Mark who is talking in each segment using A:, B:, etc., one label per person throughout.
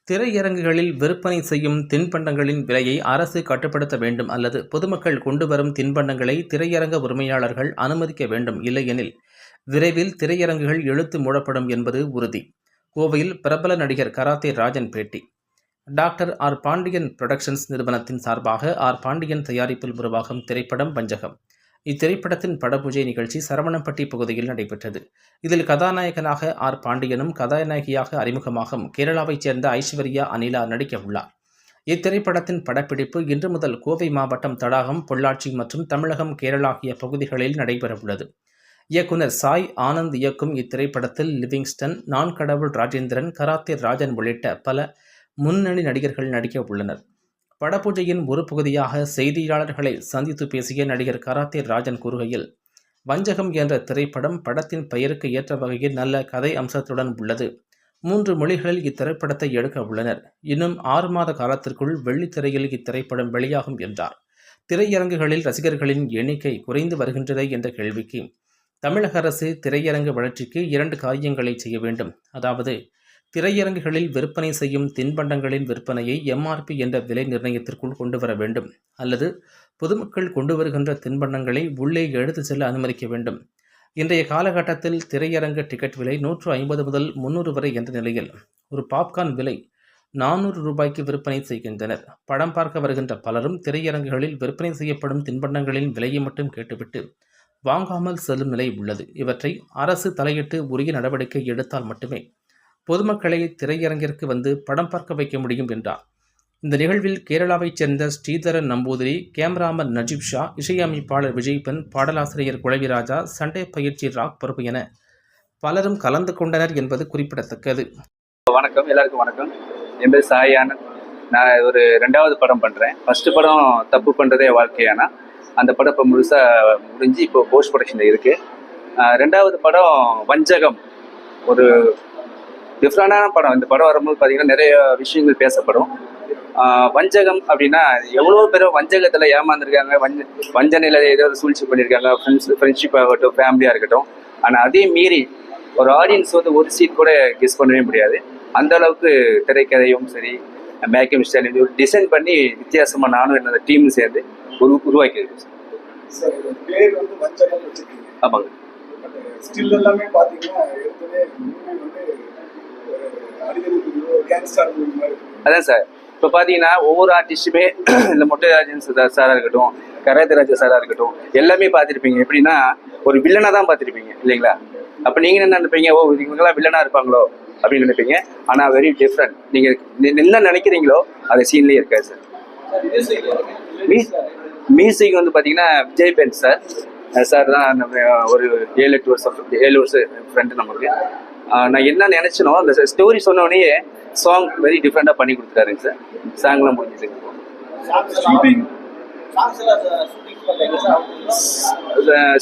A: திரையரங்குகளில் விற்பனை செய்யும் தின்பண்டங்களின் விலையை அரசு கட்டுப்படுத்த வேண்டும் அல்லது பொதுமக்கள் கொண்டுவரும் தின்பண்டங்களை திரையரங்க உரிமையாளர்கள் அனுமதிக்க வேண்டும். இல்லையெனில் விரைவில் திரையரங்குகள் இழுத்து மூடப்படும் என்பது உறுதி. கோவையில் பிரபல நடிகர் கராத்தே ராஜன் பேட்டி. டாக்டர் ஆர் பாண்டியன் புரொடக்ஷன்ஸ் நிறுவனத்தின் சார்பாக ஆர் பாண்டியன் தயாரிப்பில் உருவாகும் திரைப்படம் வஞ்சகம். இத்திரைப்படத்தின் படப்பூஜை நிகழ்ச்சி சரவணம்பட்டி பகுதியில் நடைபெற்றது. இதில் கதாநாயகனாக ஆர் பாண்டியனும் கதாநாயகியாக அறிமுகமாகும் கேரளாவைச் சேர்ந்த ஐஸ்வர்யா அனிலா நடிக்க உள்ளார். இத்திரைப்படத்தின் படப்பிடிப்பு இன்று முதல் கோவை மாவட்டம் தடாகம், பொள்ளாச்சி மற்றும் தமிழகம், கேரளா ஆகிய பகுதிகளில் நடைபெறவுள்ளது. இயக்குனர் சாய் ஆனந்த் இயக்கும் இத்திரைப்படத்தில் லிவிங்ஸ்டன், நான் கடவுள் ராஜேந்திரன், கராத்தே ராஜன் உள்ளிட்ட பல முன்னணி நடிகர்கள் நடிக்க உள்ளனர். படப்பூஜையின் ஒரு பகுதியாக செய்தியாளர்களை சந்தித்து பேசிய நடிகர் கராத்தே ராஜன் கூறுகையில், வஞ்சகம் என்ற திரைப்படம் படத்தின் பெயருக்கு ஏற்ற வகையில் நல்ல கதை அம்சத்துடன் உள்ளது. 3 மொழிகளில் இத்திரைப்படத்தை எடுக்க உள்ளனர். இன்னும் 6 மாத காலத்திற்குள் வெள்ளித்திரையில் இத்திரைப்படம் வெளியாகும் என்றார். திரையரங்குகளில் ரசிகர்களின் எண்ணிக்கை குறைந்து வருகின்றதே என்ற கேள்விக்கு, தமிழக அரசு திரையரங்கு வளர்ச்சிக்கு 2 காரியங்களை செய்ய வேண்டும். அதாவது, திரையரங்குகளில் விற்பனை செய்யும் தின்பண்டங்களின் விற்பனையை MRP என்ற விலை நிர்ணயத்திற்குள் கொண்டு வர வேண்டும், அல்லது பொதுமக்கள் கொண்டு வருகின்ற தின்பண்டங்களை உள்ளே எடுத்து செல்ல அனுமதிக்க வேண்டும். இன்றைய காலகட்டத்தில் திரையரங்க டிக்கெட் விலை 150 முதல் 300 வரை என்ற நிலையில் ஒரு பாப்கார்ன் விலை 400 ரூபாய்க்கு விற்பனை செய்கின்றனர். படம் பார்க்க வருகின்ற பலரும் திரையரங்குகளில் விற்பனை செய்யப்படும் தின்பண்டங்களின் விலையை மட்டும் கேட்டுவிட்டு வாங்காமல் செல்லும் நிலை உள்ளது. இவற்றை அரசு தலையிட்டு உரிய நடவடிக்கை எடுத்தால் மட்டுமே பொதுமக்களை திரையரங்கிற்கு வந்து படம் பார்க்க வைக்க முடியும் என்றார். இந்த நிகழ்வில் கேரளாவைச் சேர்ந்த ஸ்ரீதரன் நம்பூதிரி, கேமராமன் நஜீப் ஷா, இசையமைப்பாளர் விஜய்பன், பாடலாசிரியர் குழவிராஜா, சண்டே பயிற்சி ராக் பொறுப்பு என பலரும் கலந்து கொண்டனர் என்பது குறிப்பிடத்தக்கது.
B: வணக்கம், எல்லாருக்கும் வணக்கம். என் பேர் சாய் ஆனந்த். நான் ஒரு 2வது படம் பண்ணுறேன். ஃபர்ஸ்ட் படம் தப்பு பண்ணுறதே வாழ்க்கையானா, அந்த படம் இப்போ முழுசாக முடிஞ்சு இப்போ போஸ்ட் ப்ரொடக்ஷனில் இருக்குது. 2வது படம் வஞ்சகம், ஒரு டிஃப்ரெண்டான படம். இந்த படம் வரும்போது பார்த்தீங்கன்னா நிறைய விஷயங்கள் பேசப்படும். வஞ்சகம் அப்படின்னா எவ்வளோ பேர் வஞ்சகத்தில் ஏமாந்துருக்காங்க, வஞ்சனையில் ஏதோ சூழ்ச்சி பண்ணியிருக்காங்க, ஃப்ரெண்ட்ஷிப் ஆகட்டும், ஃபேமிலியாக இருக்கட்டும். ஆனால் அதே மீறி ஒரு ஆடியன்ஸ் வந்து ஒரு சீட் கூட கெஸ் பண்ணவே முடியாது. அந்த அளவுக்கு திரைக்கதையும் சரி, மேக்கிங் ஸ்டைல் டிசைன் பண்ணி வித்தியாசமாக நானும் என்னோட டீமும் சேர்ந்து உருவாக்கியிருக்கேன்
C: சார். பேர் வந்து வஞ்சகம் வச்சுருக்கீங்க.
B: ஆமாங்க.
C: ஸ்டில் எல்லாமே பார்த்தீங்கன்னா
B: அதான் சார். இப்போ பார்த்தீங்கன்னா ஒவ்வொரு ஆர்டிஸ்ட்டுமே இந்த மொட்டைராஜன் சாராக இருக்கட்டும், கராத்தே ராஜா சாராக இருக்கட்டும், எல்லாமே பார்த்துருப்பீங்க. எப்படின்னா ஒரு வில்லனாக தான் பார்த்துருப்பீங்க இல்லைங்களா? அப்போ நீங்கள் என்ன நினைப்பீங்க, ஓ இவங்கெல்லாம் வில்லனாக இருப்பாங்களோ அப்படின்னு நினைப்பீங்க. ஆனால் வெரி டிஃப்ரெண்ட். நீங்கள் என்ன நினைக்கிறீங்களோ அது சீன்லேயே இருக்காது சார். மியூசிக் வந்து பார்த்தீங்கன்னா விஜய்பன் சார் தான் நம்ம ஒரு 7 வருஷம் ஃப்ரெண்டு நமக்கு. நான் என்ன நினச்சினோ அந்த ஸ்டோரி சொன்னோடனே சாங் வெரி டிஃப்ரெண்டாக பண்ணி கொடுத்துட்டாருங்க சார். சாங்லாம் முடிஞ்சுது.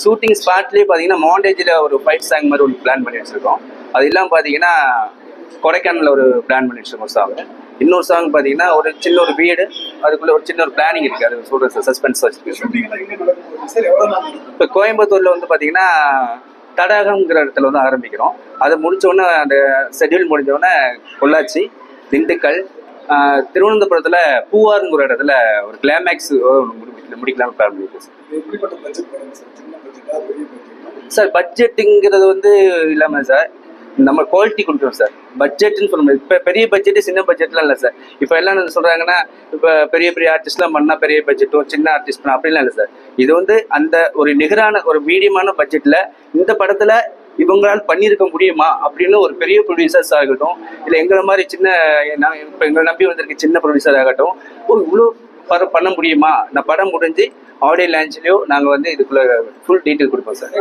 B: ஷூட்டிங் ஸ்பாட்லேயே பார்த்தீங்கன்னா மாண்டேஜில் ஒரு ஃபைட் சாங் மாதிரி ஒரு பிளான் பண்ணி வச்சுருக்கோம். அது இல்லாமல் பார்த்தீங்கன்னா கொடைக்கானலில் ஒரு பிளான் பண்ணி வச்சுருக்கோம் சாங். இன்னொரு சாங் பார்த்தீங்கன்னா ஒரு சின்ன ஒரு வீடு, அதுக்குள்ளே ஒரு சின்ன ஒரு பிளானிங் இருக்குது. அது சொல்கிறேன் சார், சஸ்பென்ஸ் வச்சுருக்கு. இப்போ கோயம்புத்தூரில் வந்து பார்த்தீங்கன்னா தடாகம்ங்கிற இடத்துல வந்து ஆரம்பிக்கிறோம். அதை முடித்தோடனே அந்த ஷெட்யூல் முடிஞ்சோடனே பொள்ளாச்சி, திண்டுக்கல், திருவனந்தபுரத்தில் பூவாருங்கிற இடத்துல ஒரு கிளைமேக்ஸ் முடிக்கலாம்னு பிளான் பண்ணியிருக்கேன் சார். பட்ஜெட்டுங்கிறது வந்து இல்லாமல் சார், நம்ம குவாலிட்டி கொடுக்குறோம் சார். பட்ஜெட்டுன்னு சொல்ல முடியாது. இப்போ பெரிய பட்ஜெட்டு சின்ன பட்ஜெட்லாம் இல்லை சார். இப்போ எல்லாம் சொல்கிறாங்கன்னா இப்போ பெரிய பெரிய ஆர்டிஸ்ட்லாம் பண்ணால் பெரிய பட்ஜெட்டும், சின்ன ஆர்டிஸ்ட் பண்ணால் அப்படிலாம் இல்லை சார். இது வந்து அந்த ஒரு நிகரான ஒரு மீடியமான பட்ஜெட்டில் இந்த படத்தில் இவங்களால் பண்ணியிருக்க முடியுமா அப்படின்னு ஒரு பெரிய ப்ரொடியூசர்ஸ் ஆகட்டும், இல்லை எங்களை மாதிரி சின்ன இப்போ எங்களை நம்பி வந்திருக்க சின்ன ப்ரொடியூசர் ஆகட்டும், இவ்வளோ பண்ண முடியுமா? நான் படம் முடிஞ்சு ஆடியோ லான்ச்லேயோ நாங்கள் வந்து இதுக்குள்ளே ஃபுல் டீட்டெயில் கொடுப்போம் சார்.